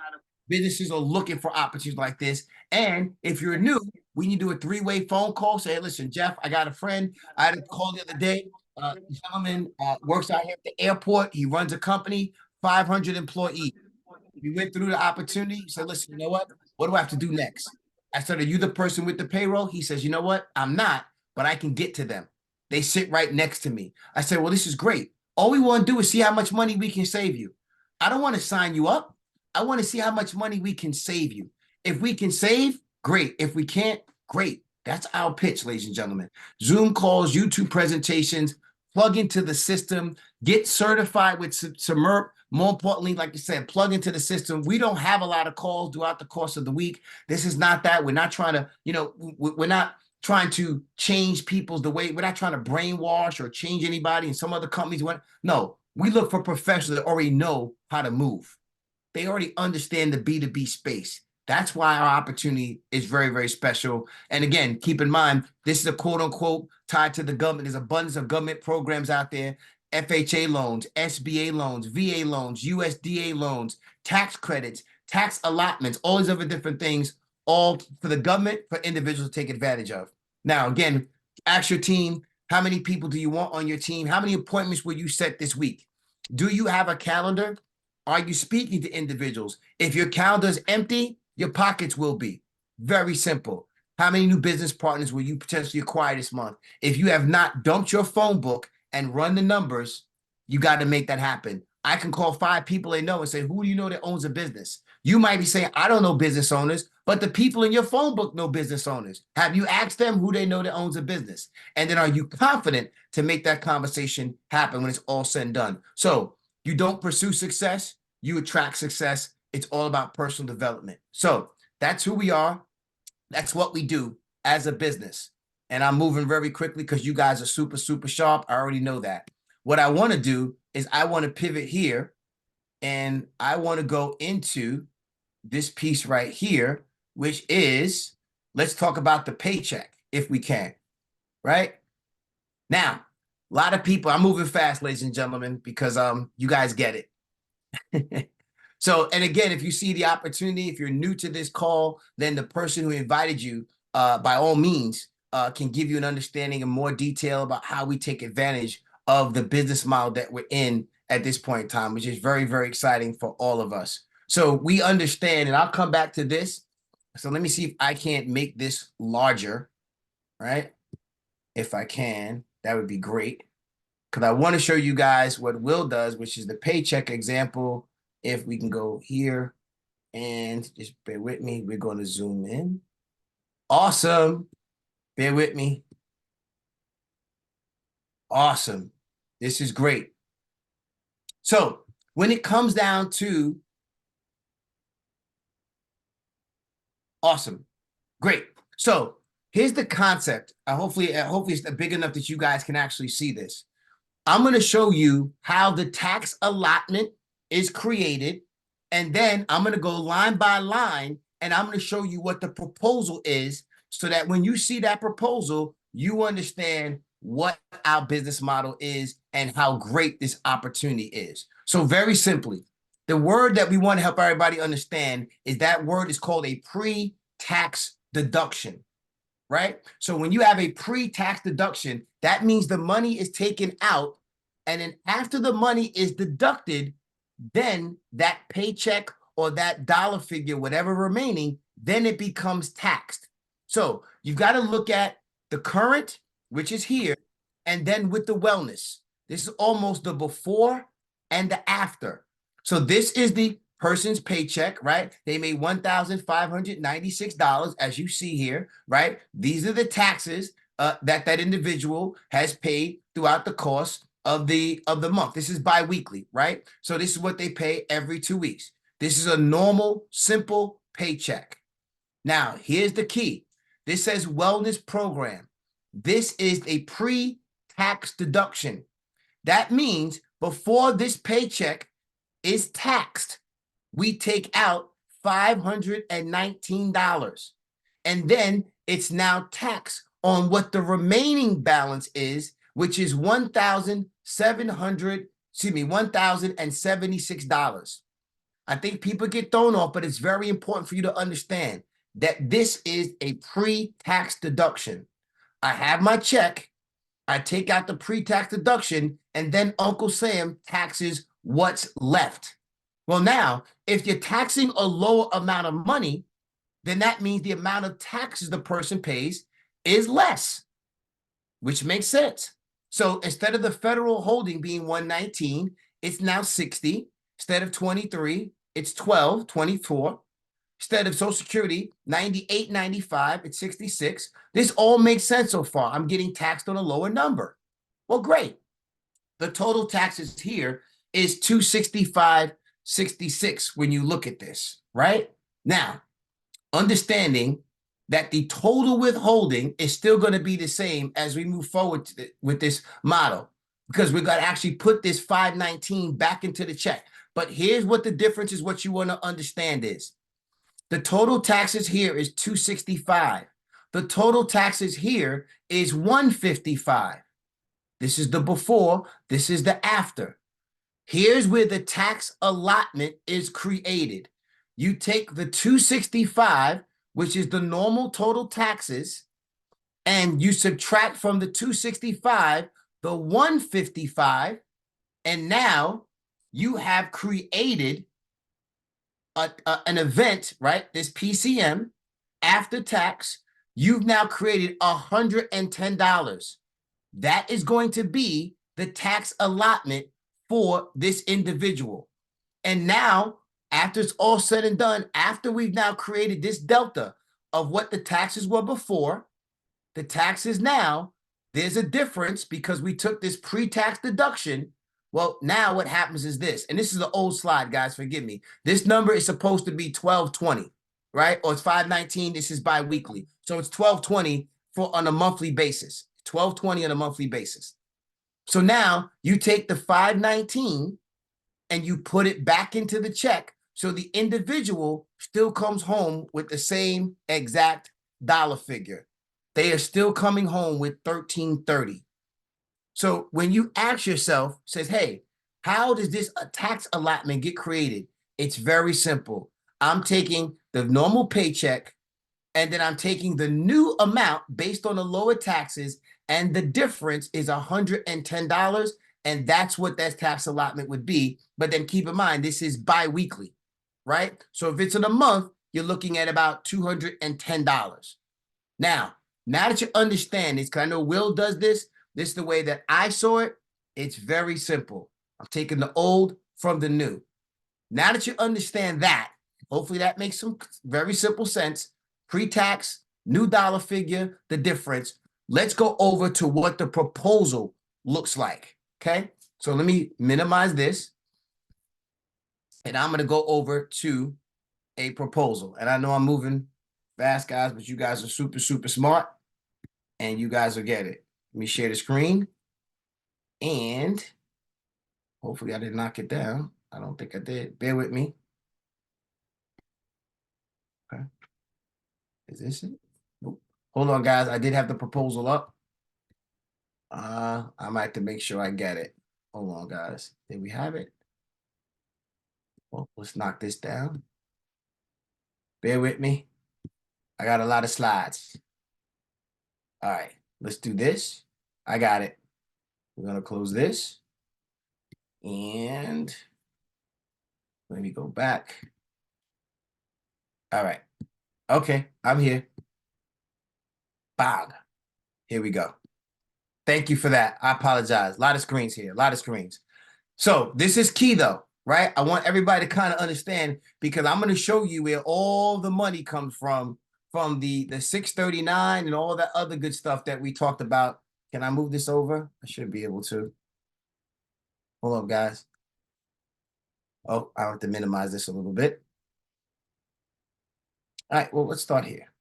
Businesses are looking for opportunities like this. And if you're new, we need to do a 3-way phone call. Say, hey, listen, Jeff, I got a friend. I had a call the other day. Gentleman works out here at the airport. He runs a company, 500 employees. We went through the opportunity. He said, listen, you know what? What do I have to do next? I said, are you the person with the payroll? He says, you know what? I'm not, but I can get to them. They sit right next to me. I said, well, this is great. All we want to do is see how much money we can save you. I don't want to sign you up. I want to see how much money we can save you. If we can save, great. If we can't, great. That's our pitch, ladies and gentlemen. Zoom calls, YouTube presentations, plug into the system, get certified with SMERP. More importantly, like you said, plug into the system. We don't have a lot of calls throughout the course of the week. This is not that. We're not trying to, we're not trying to change people's the way. We're not trying to brainwash or change anybody. And some other companies want. No, we look for professionals that already know how to move. They already understand the B2B space. That's why our opportunity is very, very special. And again, keep in mind, this is a quote unquote tied to the government. There's abundance of government programs out there. FHA loans, SBA loans, VA loans, USDA loans, tax credits, tax allotments, all these other different things, all for the government, for individuals to take advantage of. Now, again, ask your team, how many people do you want on your team? How many appointments will you set this week? Do you have a calendar? Are you speaking to individuals? If your calendar is empty, your pockets will be. Very simple. How many new business partners will you potentially acquire this month? If you have not dumped your phone book and run the numbers, you got to make that happen. I can call 5 people they know and say, who do you know that owns a business? You might be saying, I don't know business owners, but the people in your phone book know business owners. Have you asked them who they know that owns a business? And then are you confident to make that conversation happen when it's all said and done? So you don't pursue success, you attract success. It's all about personal development. So that's who we are. That's what we do as a business. And I'm moving very quickly because you guys are super, super sharp. I already know that. What I want to do is I want to pivot here and I want to go into this piece right here, which is, let's talk about the paycheck if we can, right? Now, a lot of people, I'm moving fast, ladies and gentlemen, because you guys get it. So, and again, if you see the opportunity, if you're new to this call, then the person who invited you, by all means, can give you an understanding in more detail about how we take advantage of the business model that we're in at this point in time, which is very, very exciting for all of us. So we understand, and I'll come back to this. So let me see if I can't make this larger, right? If I can, that would be great. Because I want to show you guys what Will does, which is the paycheck example. If we can go here and just bear with me, we're going to zoom in. Awesome. Bear with me. Awesome. This is great. So when it comes down to awesome. Great. So here's the concept. Hopefully it's big enough that you guys can actually see this. I'm going to show you how the tax allotment is created. And then I'm going to go line by line and I'm going to show you what the proposal is so that when you see that proposal, you understand what our business model is and how great this opportunity is. So very simply, the word that we want to help everybody understand is that word is called a pre-tax deduction, right? So when you have a pre-tax deduction, that means the money is taken out. And then after the money is deducted, then that paycheck or that dollar figure, whatever remaining, then it becomes taxed. So you've got to look at the current, which is here, and then with the wellness. This is almost the before and the after. So this is the person's paycheck, right? They made $1,596, as you see here, right? These are the taxes that individual has paid throughout the course of the month. This is bi-weekly, right? So this is what they pay every 2 weeks. This is a normal, simple paycheck. Now, here's the key. This says wellness program. This is a pre-tax deduction. That means before this paycheck is taxed, we take out $519. And then it's now taxed on what the remaining balance is, which is $1,076. I think people get thrown off, but it's very important for you to understand that this is a pre-tax deduction. I have my check, I take out the pre-tax deduction, and then Uncle Sam taxes what's left. Well, now, if you're taxing a lower amount of money, then that means the amount of taxes the person pays is less, which makes sense. So instead of the federal holding being 119, it's now 60. Instead of 23, it's 12, 24. Instead of Social Security, 98.95, it's 66. This all makes sense so far. I'm getting taxed on a lower number. Well, great. The total taxes here is 265.66 when you look at this, right? Now, understanding that the total withholding is still going to be the same as we move forward with this model, because we're going to actually put this 519 back into the check. But here's what the difference is. What you want to understand is the total taxes here is 265. The total taxes here is 155. This is the before, this is the after. Here's where the tax allotment is created. You take the 265, which is the normal total taxes, and you subtract from the 265 the 155, and now you have created an event, right? This PCM after tax, you've now created $110. That is going to be the tax allotment for this individual. And now, after it's all said and done, after we've now created this delta of what the taxes were before, the taxes now, there's a difference because we took this pre-tax deduction. Well, now what happens is this, and this is the old slide, guys, forgive me. This number is supposed to be 1220, right? Or it's 519, this is bi-weekly. So it's 1220 for on a monthly basis, 1220 on a monthly basis. So now you take the 519 and you put it back into the check. So the individual still comes home with the same exact dollar figure. They are still coming home with 1330. So when you ask yourself, says, hey, how does this tax allotment get created? It's very simple. I'm taking the normal paycheck, and then I'm taking the new amount based on the lower taxes, and the difference is $110, and that's what that tax allotment would be. But then keep in mind, this is bi-weekly, right? So if it's in a month, you're looking at about $210. Now that you understand this, because I know Will does this is the way that I saw it. It's very simple. I'm taking the old from the new. Now that you understand that, hopefully that makes some very simple sense. Pre-tax, new dollar figure, the difference. Let's go over to what the proposal looks like, okay? So let me minimize this, and I'm going to go over to a proposal. And I know I'm moving fast, guys, but you guys are super, super smart, and you guys will get it. Let me share the screen, and hopefully I didn't knock it down. I don't think I did. Bear with me. Okay. Is this it? Nope. Hold on, guys. I did have the proposal up. I might have to make sure I get it. Hold on, guys. Did we have it? Well, let's knock this down. Bear with me. I got a lot of slides. All right, let's do this. I got it. We're going to close this. And let me go back. All right. Okay, I'm here. Bog. Here we go. Thank you for that. I apologize. A lot of screens here. A lot of screens. So this is key, though, right? I want everybody to kind of understand, because I'm going to show you where all the money comes from the 639 and all that other good stuff that we talked about. Can I move this over? I should be able to. Hold up, guys. Oh, I have to minimize this a little bit. All right, well, let's start here.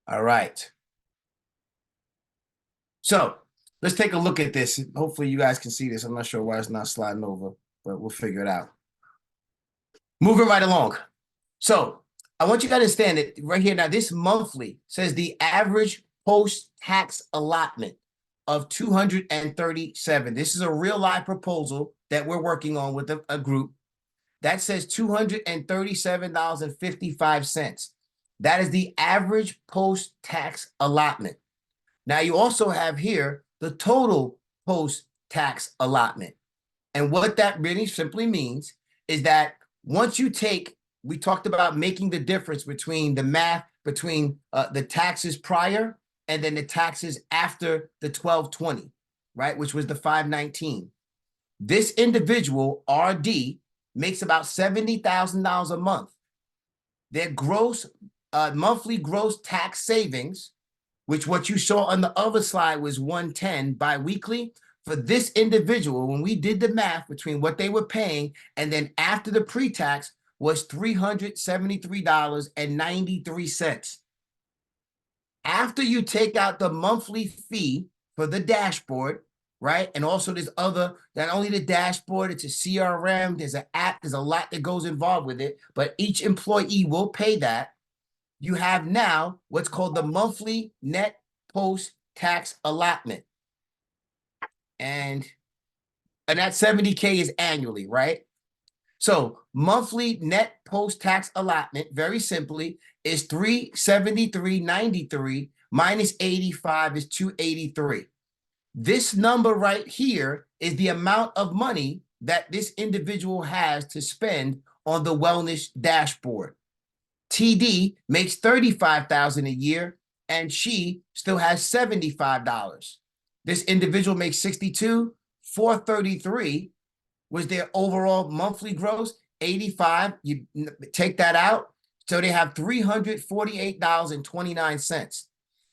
All right. So let's take a look at this. Hopefully you guys can see this. I'm not sure why it's not sliding over, but we'll figure it out. Moving right along. So I want you to understand that right here now, this monthly says the average post-tax allotment of 237. This is a real live proposal that we're working on with a group that says $237.55. That is the average post-tax allotment. Now you also have here the total post-tax allotment. And what that really simply means is that once you take, we talked about making the difference between the math, between the taxes prior and then the taxes after the 1220, right, which was the 519. This individual, RD, makes about $70,000 a month. Their gross monthly gross tax savings, which what you saw on the other slide was 110 bi-weekly. For this individual, when we did the math between what they were paying and then after the pre-tax, was $373.93. After you take out the monthly fee for the dashboard, right? And also there's other, not only the dashboard, it's a CRM, there's an app, there's a lot that goes involved with it, but each employee will pay that. You have now what's called the monthly net post-tax allotment. And that 70K is annually, right? So monthly net post-tax allotment, very simply, is $373.93, minus 85 is 283. This number right here is the amount of money that this individual has to spend on the wellness dashboard. TD makes $35,000 a year, and she still has $75. This individual makes 62, 433 was their overall monthly gross. 85, you take that out, so they have $348.29.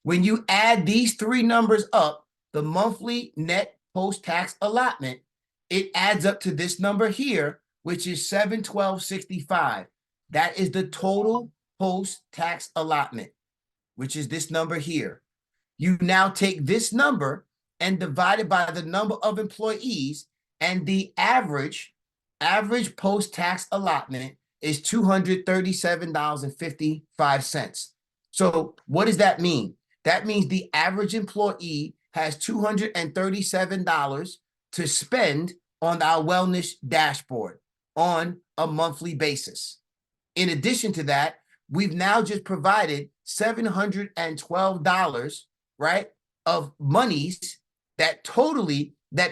When you add these three numbers up, the monthly net post-tax allotment, it adds up to this number here, which is $712.65. That is the total post-tax allotment, which is this number here. You now take this number and divide it by the number of employees, and the average post-tax allotment is $237.55. So what does that mean? That means the average employee has $237 to spend on our wellness dashboard on a monthly basis. In addition to that, we've now just provided $712, right, of monies that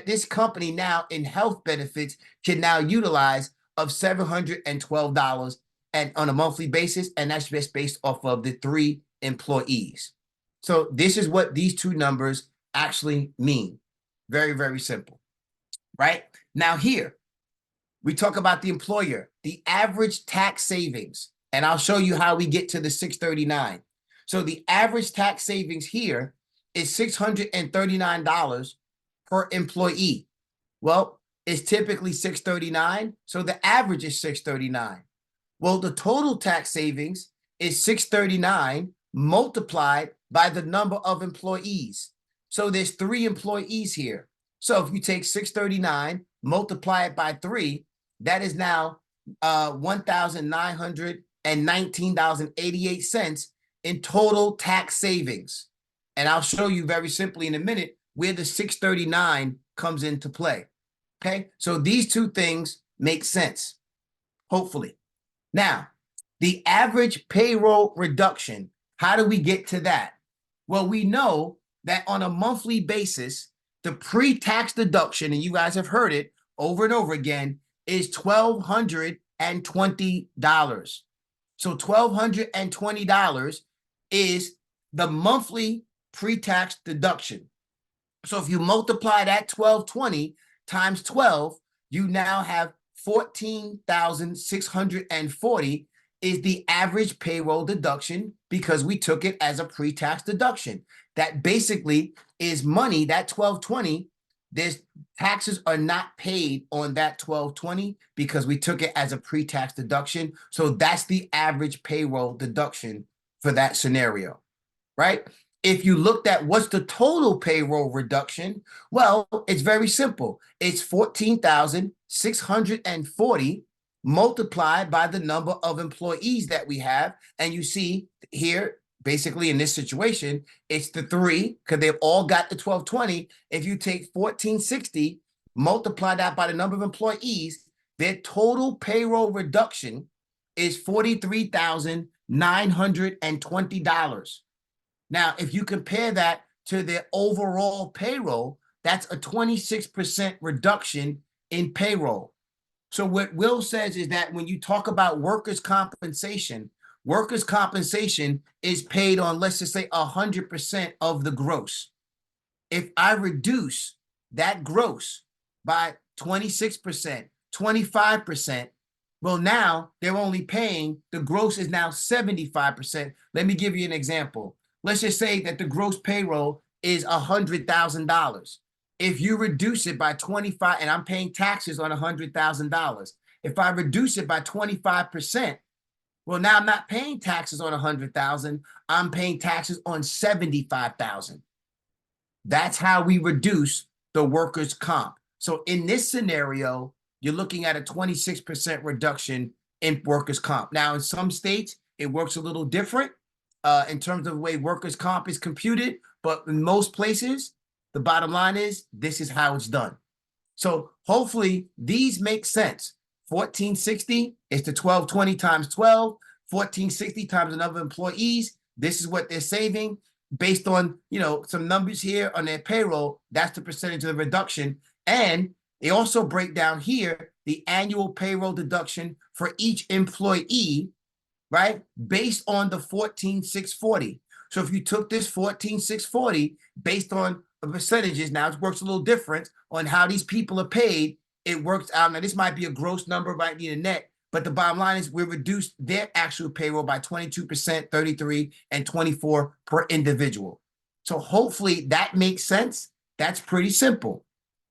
this company now in health benefits can now utilize of $712 and on a monthly basis, and that's just based off of the 3 employees. So this is what these two numbers actually mean. Very, very simple, right? Now here, we talk about the employer, the average tax savings, and I'll show you how we get to the 639. So the average tax savings here is $639 per employee. Well, it's typically 639, so the average is 639. Well, the total tax savings is 639 multiplied by the number of employees. So there's 3 employees here. So if you take 639, multiply it by 3, that is now $1,919.88 in total tax savings. And I'll show you very simply in a minute where the 639 comes into play. Okay, so these two things make sense, hopefully. Now, the average payroll reduction, how do we get to that? Well, we know that on a monthly basis, the pre-tax deduction, and you guys have heard it over and over again, is $1,220. So $1,220 is the monthly pre-tax deduction. So if you multiply that $1,220 times 12, you now have $14,640 is the average payroll deduction because we took it as a pre-tax deduction. That basically is money, that $1,220, there's taxes are not paid on that $1,220 because we took it as a pre-tax deduction. So that's the average payroll deduction for that scenario, right? If you looked at what's the total payroll reduction, well, it's very simple. It's $14,640 multiplied by the number of employees that we have. And you see here, basically in this situation, it's the 3 because they've all got the $1,220. If you take $1,460, multiply that by the number of employees, their total payroll reduction is $43,920. Now, if you compare that to their overall payroll, that's a 26% reduction in payroll. So what Will says is that when you talk about workers' compensation is paid on, let's just say, 100% of the gross. If I reduce that gross by 26%, 25%, well, now they're only paying, the gross is now 75%. Let me give you an example. Let's just say that the gross payroll is $100,000. If you reduce it by 25, and I'm paying taxes on $100,000. If I reduce it by 25%, well, now I'm not paying taxes on $100,000. I'm paying taxes on $75,000. That's how we reduce the workers' comp. So in this scenario, you're looking at a 26% reduction in workers' comp. Now, in some states, it works a little different in terms of the way workers' comp is computed, but in most places, the bottom line is this is how it's done. So hopefully these make sense. 1460 is the 1220 times 12, 1460 times the number of employees. This is what they're saving. based on, some numbers here on their payroll, that's the percentage of the reduction. And they also break down here the annual payroll deduction for each employee, right? Based on the 14,640. So if you took this 14,640 based on the percentages, now it works a little different on how these people are paid. It works out. Now, this might be a gross number, might be a net, but the bottom line is we reduced their actual payroll by 22%, 33, and 24 per individual. So hopefully that makes sense. That's pretty simple.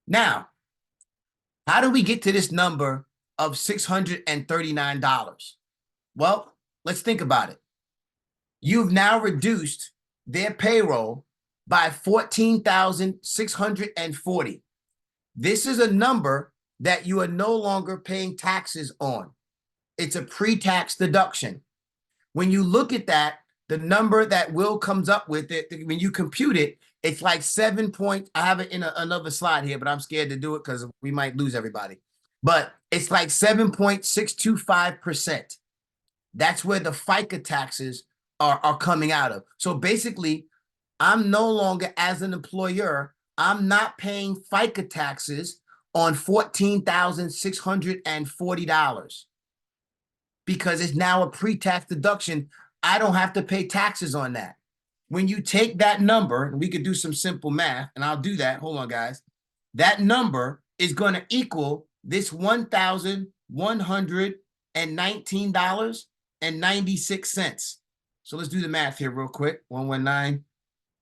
Now, how do we get to this number of $639? Well, let's think about it. You've now reduced their payroll by 14,640. This is a number that you are no longer paying taxes on. It's a pre-tax deduction. When you look at that, the number that Will comes up with it, when you compute it, it's like 7 point. I have it in another slide here, but I'm scared to do it because we might lose everybody. But it's like 7.625%. That's where the FICA taxes are coming out of. So basically, I'm no longer, as an employer, I'm not paying FICA taxes on $14,640 because it's now a pre-tax deduction. I don't have to pay taxes on that. When you take that number, and we could do some simple math, and I'll do that. Hold on, guys. That number is going to equal this $1,119.96. So let's do the math here real quick. 119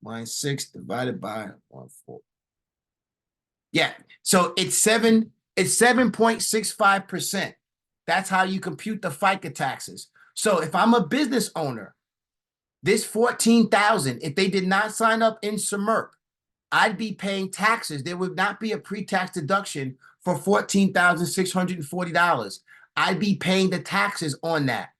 minus 6 divided by 14. Yeah, so it's 7.65%. That's how you compute the FICA taxes. So if I'm a business owner, this 14,000, if they did not sign up in SMRP, I'd be paying taxes. There would not be a pre-tax deduction for $14,640. I'd be paying the taxes on that.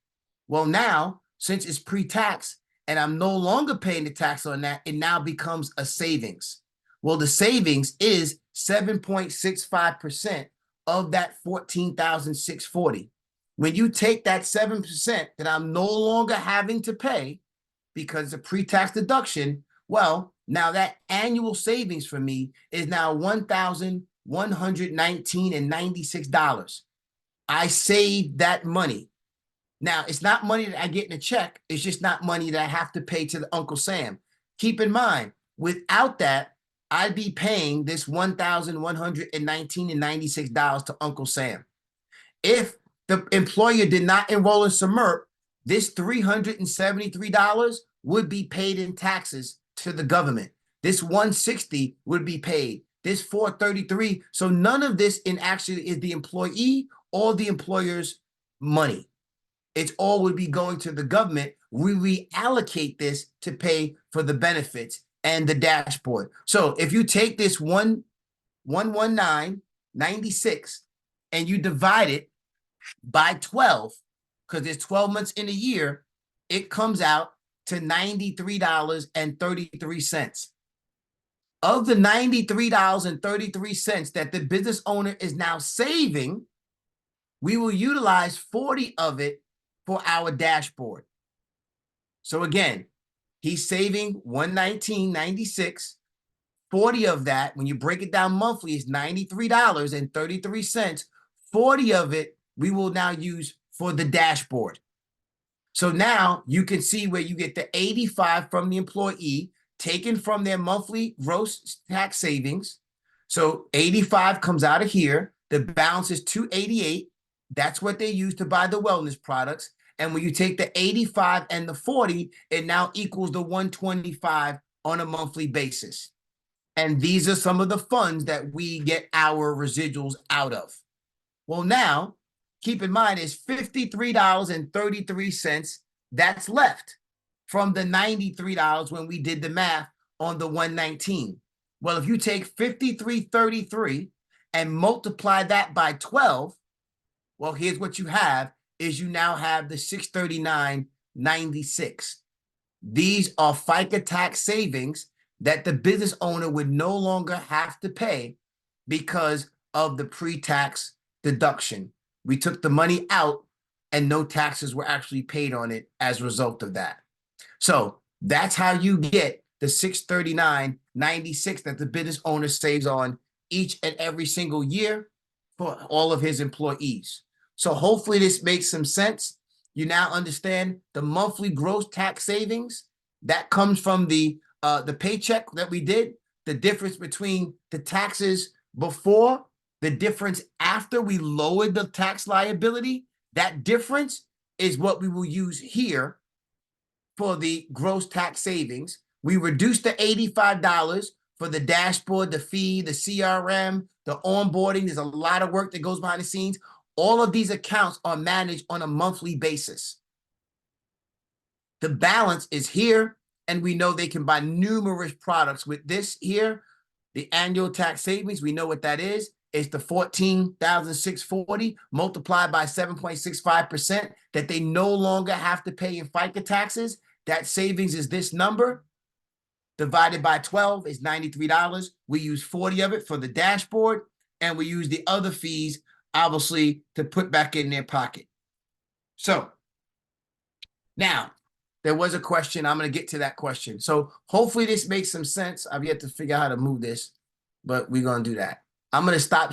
Well, now, since it's pre-tax and I'm no longer paying the tax on that, it now becomes a savings. Well, the savings is 7.65% of that 14,640. When you take that 7% that I'm no longer having to pay because it's a pre-tax deduction, well, now that annual savings for me is now $1,119.96. I saved that money. Now, it's not money that I get in a check. It's just not money that I have to pay to the Uncle Sam. Keep in mind, without that, I'd be paying this $1,119.96 to Uncle Sam. If the employer did not enroll in SMRP, this $373 would be paid in taxes to the government. This $160 would be paid. This $433. So none of this in actually is the employee or the employer's money. It's all would be going to the government. We reallocate this to pay for the benefits and the dashboard. So if you take this 119.96 and you divide it by 12, because there's 12 months in a year, it comes out to $93.33. Of the $93.33 that the business owner is now saving, we will utilize 40 of it for our dashboard. So again, he's saving $119.96. 40 of that, when you break it down monthly, is $93.33. 40 of it we will now use for the dashboard. So now you can see where you get the 85 from the employee taken from their monthly gross tax savings. So 85 comes out of here. The balance is 288. That's what they use to buy the wellness products. And when you take the 85 and the 40, it now equals the 125 on a monthly basis. And these are some of the funds that we get our residuals out of. Well, now, keep in mind, it's $53.33 that's left from the $93 when we did the math on the 119. Well, if you take $53.33 and multiply that by 12, well, here's what you have, is you now have the $639.96. These are FICA tax savings that the business owner would no longer have to pay because of the pre-tax deduction. We took the money out and no taxes were actually paid on it as a result of that. So that's how you get the $639.96 that the business owner saves on each and every single year for all of his employees. So hopefully this makes some sense. You now understand the monthly gross tax savings that comes from the paycheck that we did, the difference between the taxes before, the difference after we lowered the tax liability. That difference is what we will use here for the gross tax savings. We reduced the $85 for the dashboard, the fee, the CRM, the onboarding. There's a lot of work that goes behind the scenes. All of these accounts are managed on a monthly basis. The balance is here, and we know they can buy numerous products with this here. The annual tax savings, we know what that is. It's the $14,640 multiplied by 7.65% that they no longer have to pay in FICA taxes. That savings is this number. Divided by 12 is $93. We use 40 of it for the dashboard, and we use the other fees, obviously, to put back in their pocket. So now, there was a question. I'm going to get to that question. So hopefully this makes some sense. I've yet to figure out how to move this, but we're going to do that. I'm going to stop